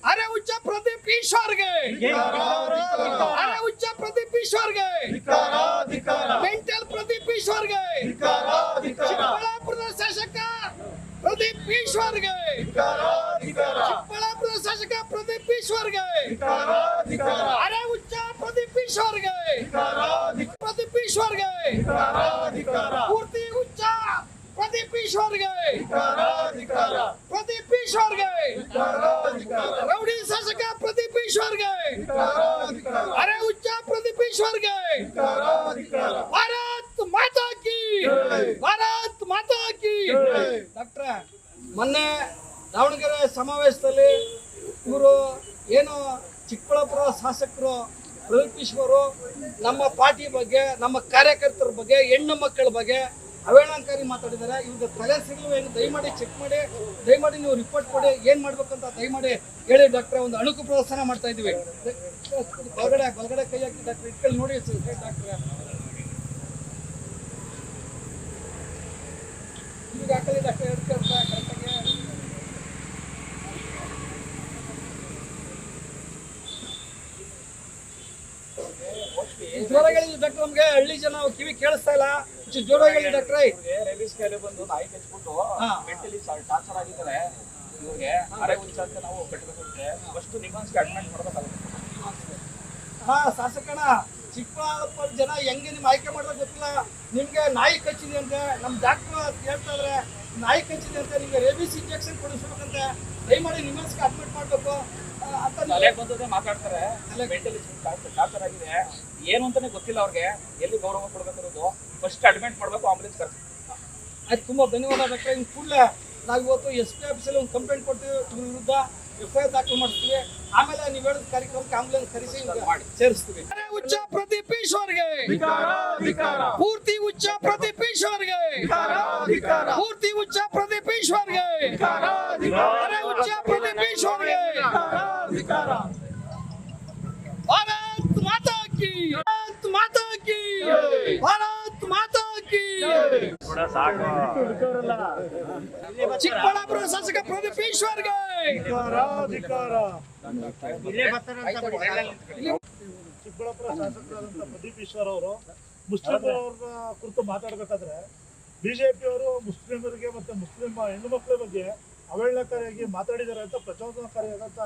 अरे उच्च प्रदीप ईश्वरगे अरे उच्च प्रदीप ईश्वरगे मेंटल प्रदीप ईश्वरगे चिಕ್ಕಬಳ್ಳಾಪುರದ ಶಾಸಕ प्रदीप ईश्वरगे चिಕ್ಕಬಳ್ಳಾಪುರದ ಶಾಸಕ प्रदीप ईश्वरगे अरे उच्च प्रदीप ईश्वरगे प्रदीप ईश्वरगे पूर्ति उच्च प्रदीप ईश्वरगे प्रदीप ईश्वरगे रौडी शासक प्रदीप ईश्वरगे अरे उच्च प्रदीप ईश्वरगे भारत माता की भारत माता की डॉक्टर ಮೊನ್ನೆ ದಾವಣಗೆರೆ ಸಮಾವೇಶದಲ್ಲಿ ಇವರು ಏನು ಚಿಕ್ಕಬಳ್ಳಾಪುರ ಶಾಸಕರು ಪ್ರದೀಪ್ ಈಶ್ವರು ನಮ್ಮ ಪಾರ್ಟಿ ಬಗ್ಗೆ ನಮ್ಮ ಕಾರ್ಯಕರ್ತರ ಬಗ್ಗೆ ಹೆಣ್ಣು ಮಕ್ಕಳ ಬಗ್ಗೆ ಅವೇಳನಕಾರಿ ಮಾತಾಡಿದ್ದಾರೆ. ಇವ್ರಿಗೆ ತಲೆ ಸಿಗಲು ಏನು ದಯಮಾಡಿ ಚೆಕ್ ಮಾಡಿ, ದಯಮಾಡಿ ನೀವು ರಿಪೋರ್ಟ್ ಕೊಡಿ, ಏನು ಮಾಡ್ಬೇಕಂತ ದಯಮಾಡಿ ಹೇಳಿ ಡಾಕ್ಟ್ರೆ. ಒಂದು ಅಣುಕು ಪ್ರದರ್ಶನ ಮಾಡ್ತಾ ಇದ್ದೀವಿ. ಬಲಗಡೆ ಕೈ ಹಾಕಿ ಡಾಕ್ಟ್ರೆ ಇಟ್ಕೊಳ್ಳಿ ನೋಡಿ ಡಾಕ್ಟ್ರೆ. ಈಗ ಹಾಕಲಿ ಡಾಕ್ಟ್ರೆ ಕರೆಕ್ಟಾಗಿ. ಜೋರಾಗಿ ಡಾಕ್ಟರ್, ನಮ್ಗೆ ಹಳ್ಳಿ ಜನ ಕಿವಿ ಕೇಳಿಸ್ತಾ ಇಲ್ಲ, ಜೋರಾಗಿ ಡಾಕ್ಟ್ರೆ. ರೇಬಿಸ್ ಕಾಯಿಲೆ ಬಂದು ನಾಯಿ ಕಚ್ಬಿಟ್ಟು ಮೆಂಟಲಿ ಟಾರ್ಚರ್ ಆಗಿದ್ದಾರೆ. ಇವ್ರಿಗೆ ಅರೆ ಉಚ್ಚ ಅಂತ ನಾವು ಕಟ್ಟಬೇಕಂತೆ ಫಸ್ಟ್ ನಿಮ್ಗೆ ಅಡ್ಮಿಟ್ ಮಾಡ್ಬೇಕಾಗುತ್ತೆ. ಹಾ ಶಾಸಕಣ, ಚಿಕ್ಕಬಳ್ಳಾಪುರ ಜನ ಹೆಂಗೆ ನಿಮ್ ಆಯ್ಕೆ ಮಾಡೋದು ಗೊತ್ತಿಲ್ಲ. ನಿಮ್ಗೆ ನಾಯಿ ಕಚ್ಚಿದೆ ಅಂತೆ, ನಮ್ ಡಾಕ್ಟರ್ ಹೇಳ್ತಾ ಇದ್ರೆ ನಾಯಿ ಕಚ್ಚಿದೆ ಅಂತ, ನಿಮ್ಗೆ ರೇಬಿಸ್ ಇಂಜೆಕ್ಷನ್ ಕೊಡಿಸ್ಬೇಕಂತೆ, ದಯಮಾಡಿ ನಿಮ್ಗೆ ಅಡ್ಮಿಟ್ ಮಾಡ್ಬೇಕು ಅಂತ ತಲೆ ಬಂದದೇ ಮಾತಾಡ್ತಾರೆ. ಮೆಂಟಲಿ ಟಾರ್ಚರ್ ಆಗಿದೆ, ಏನು ಅಂತಾನೆ ಗೊತ್ತಿಲ್ಲ ಅವ್ರಿಗೆ, ಎಲ್ಲಿ ಗೌರವ ಕೊಡ್ಬೇಕಿರೋದು. ಫಸ್ಟ್ ಅಡ್ಮಿಟ್ ಮಾಡ್ಬೇಕು, ಆಂಬುಲೆನ್ಸ್ ಕರ್ಸಿ. ಆಯ್ತು, ತುಂಬಾ ಧನ್ಯವಾದ ಡಾಕ್ಟರ್. ಇನ್ನು ಕೂಡಲೇ ನಾವು ಇವತ್ತು SP ಆಫೀಸಲ್ಲಿ ಒಂದು ಕಂಪ್ಲೇಂಟ್ ಕೊಡ್ತೀವಿ, ಇವ್ರ ವಿರುದ್ಧ FIR ದಾಖಲು ಮಾಡ್ತೀವಿ. ಆಮೇಲೆ ನೀವು ಹೇಳಿದ ಕಾರ್ಯಕ್ರಮಕ್ಕೆ ಆಂಬುಲೆನ್ಸ್ ಕರೆಸಿ ಸೇರಿಸ್ತೀವಿ. ಉಚ್ಚ ಪ್ರದೀಪ್ ಈಶ್ವರ್ಗೆ ಪೂರ್ತಿ ಉಚ್ಚ ಪ್ರದೀಪ್ ಈಶ್ವರ್ಗೆ ಪೂರ್ತಿ ಉಚ್ಚ ಪ್ರದೀಪ್ ಈಶ್ವರ್ಗೆ ಉಚ್ಚ ಪ್ರದೀಪ್ ಈಶ್ವರ್ಗೆ ಭಾರತ್ ಮಾತಾ ಕಿ ಭಾರತ್ ಮಾತಾ ಕಿ ಭಾರತ್ ಮಾತಾ ಕಿ. ಚಿಕ್ಕಬಳ್ಳಾಪುರ ಶಾಸಕ ಪ್ರದೀಪ್ ಈಶ್ವರ್ಗೆ ಚಿಕ್ಕಬಳ್ಳಾಪುರ ಶಾಸಕರಾದಂಥ ಪ್ರದೀಪ್ ಈಶ್ವರ್ ಅವರು ಮುಸ್ಲಿಮರ ಕುರಿತು ಮಾತಾಡಬೇಕಾದ್ರೆ ಬಿಜೆಪಿಯವರು ಮುಸ್ಲಿಮರಿಗೆ ಮತ್ತು ಮುಸ್ಲಿಂ ಹೆಣ್ಣು ಮಕ್ಕಳ ಬಗ್ಗೆ ಅವಹೇಳನಕಾರಿಯಾಗಿ ಮಾತಾಡಿದ್ದಾರೆ ಅಂತ ಪ್ರಚೋದನಕಾರಿಯಾದಂಥ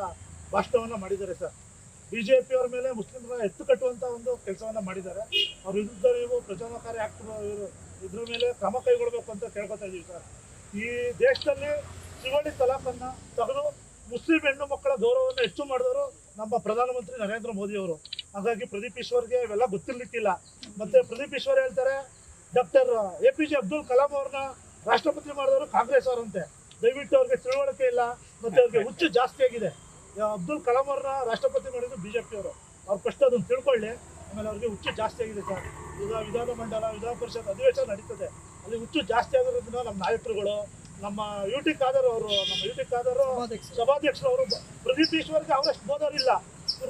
ಭಾಷಣವನ್ನು ಮಾಡಿದ್ದಾರೆ ಸರ್. ಬಿಜೆಪಿಯವರ ಮೇಲೆ ಮುಸ್ಲಿಮರ ಎತ್ತು ಕಟ್ಟುವಂಥ ಒಂದು ಕೆಲಸವನ್ನು ಮಾಡಿದ್ದಾರೆ. ಅವ್ರ ವಿರುದ್ಧ ನೀವು ಪ್ರಚೋದನಕಾರಿ ಇದ್ರ ಮೇಲೆ ಕ್ರಮ ಕೈಗೊಳ್ಳಬೇಕು ಅಂತ ಕೇಳ್ಕೊತಾ ಇದ್ದೀವಿ ಸರ್. ಈ ದೇಶದಲ್ಲಿ ತ್ರಿವಳಿ ತಲಾಖನ್ನು ತೆಗೆದು ಮುಸ್ಲಿಂ ಹೆಣ್ಣು ಮಕ್ಕಳ ಗೌರವವನ್ನು ಹೆಚ್ಚು ಮಾಡಿದವರು ನಮ್ಮ ಪ್ರಧಾನಮಂತ್ರಿ ನರೇಂದ್ರ ಮೋದಿ ಅವರು. ಹಾಗಾಗಿ ಪ್ರದೀಪ್ ಈಶ್ವರ್ಗೆ ಇವೆಲ್ಲ ಗೊತ್ತಿರ್ಲಿಕ್ಕಿಲ್ಲ. ಮತ್ತೆ ಪ್ರದೀಪ್ ಈಶ್ವರ್ ಹೇಳ್ತಾರೆ ಡಾಕ್ಟರ್ APJ ಅಬ್ದುಲ್ ಕಲಾಂ ಅವ್ರನ್ನ ರಾಷ್ಟ್ರಪತಿ ಮಾಡಿದವರು ಕಾಂಗ್ರೆಸ್ ಅವರಂತೆ. ದಯವಿಟ್ಟು ಅವ್ರಿಗೆ ತಿಳುವಳಿಕೆ ಇಲ್ಲ, ಮತ್ತೆ ಅವ್ರಿಗೆ ಹುಚ್ಚು ಜಾಸ್ತಿ ಆಗಿದೆ. ಅಬ್ದುಲ್ ಕಲಾಂ ಅವ್ರನ್ನ ರಾಷ್ಟ್ರಪತಿ ಮಾಡಿದ್ರು BJP ಅವರು. ಅವ್ರು ಫಸ್ಟ್ ಅದನ್ನು ತಿಳ್ಕೊಳ್ಳಿ, ಆಮೇಲೆ ಅವ್ರಿಗೆ ಹುಚ್ಚು ಜಾಸ್ತಿ ಆಗಿದೆ ಸರ್. ಈಗ ವಿಧಾನ ಮಂಡಲ ವಿಧಾನ ಪರಿಷತ್ ಅಧಿವೇಶನ ನಡೀತದೆ, ಅಲ್ಲಿ ಹುಚ್ಚು ಜಾಸ್ತಿ ಆಗಿರೋದ್ರಿಂದ ನಮ್ಮ ನಾಯಕರುಗಳು, ನಮ್ಮ UT ಖಾದರ್ ಅವರು, ನಮ್ಮ UT ಖಾದರ್ ಸಭಾಧ್ಯಕ್ಷರು ಅವರು ಪ್ರದೀಪ್ ಈಶ್ವರ್ಗೆ ಅವರಷ್ಟು ಬೋಧೋರಿಲ್ಲ.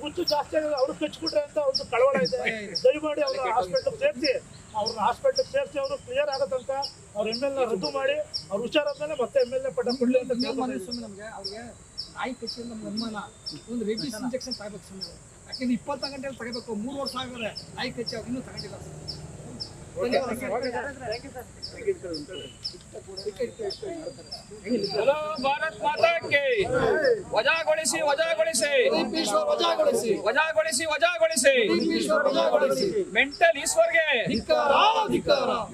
ಹುಚ್ಚು ಜಾಸ್ತಿ ಆಗಿದೆ, ಅವ್ರು ಕಚ್ಬಿಟ್ರೆ ಅಂತ ಒಂದು ಕಳವಳ ಇದೆ. ದಯಮಾಡಿ ಅವ್ರನ್ನ ಹಾಸ್ಪಿಟ್ಲಿಗೆ ಸೇರಿಸಿ ಅವರು ಕ್ಲಿಯರ್ ಆಗೋ ತನಕ ಅವ್ರ MLA ರದ್ದು ಮಾಡಿ ಅವ್ರು ಹುಷಾರಾದ್ಮೇಲೆ ಮತ್ತೆ MLA ಪಟ್ಟ ಕೊಡ್ಲಿ ಅಂತ ನಮಗೆ. ಅವ್ರಿಗೆ ನಾಯಿ ಕಚ್ಚಿ ನಮ್ಗೆ ಅನುಮಾನ, ಒಂದು ರೇಬಿಸ್ ಇಂಜೆಕ್ಷನ್ ತಗೋಬೇಕು ಸುಮ್ಮನೆ. ಯಾಕೆಂದ್ರೆ 24 ಗಂಟೆಯಲ್ಲಿ ತಗೋಬೇಕು. 3 ವರ್ಷ ಆಗಿದೆ ನಾಯಿ ಕಚ್ಚಿ, ಅವ್ರು ಇನ್ನೂ ತಗೊಂಡಿಲ್ಲ ಸರ್. ಭಾರತ್ ಮಾತಾ ಕಿ ವಜಾಗೊಳಿಸಿ ವಜಾಗೊಳಿಸಿ ವಜಾಗೊಳಿಸಿ ವಜಾಗೊಳಿಸಿ ವಜಾಗೊಳಿಸಿ ಮೆಂಟಲ್ ಈಶ್ವರ್ಗೆ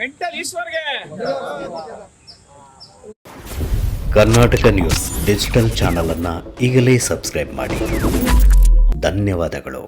ಮೆಂಟಲ್ ಈಶ್ವರ್ಗೆ. ಕರ್ನಾಟಕ ನ್ಯೂಸ್ ಡಿಜಿಟಲ್ ಚಾನಲ್ ಅನ್ನು ಈಗಲೇ ಸಬ್ಸ್ಕ್ರೈಬ್ ಮಾಡಿ. ಧನ್ಯವಾದಗಳು.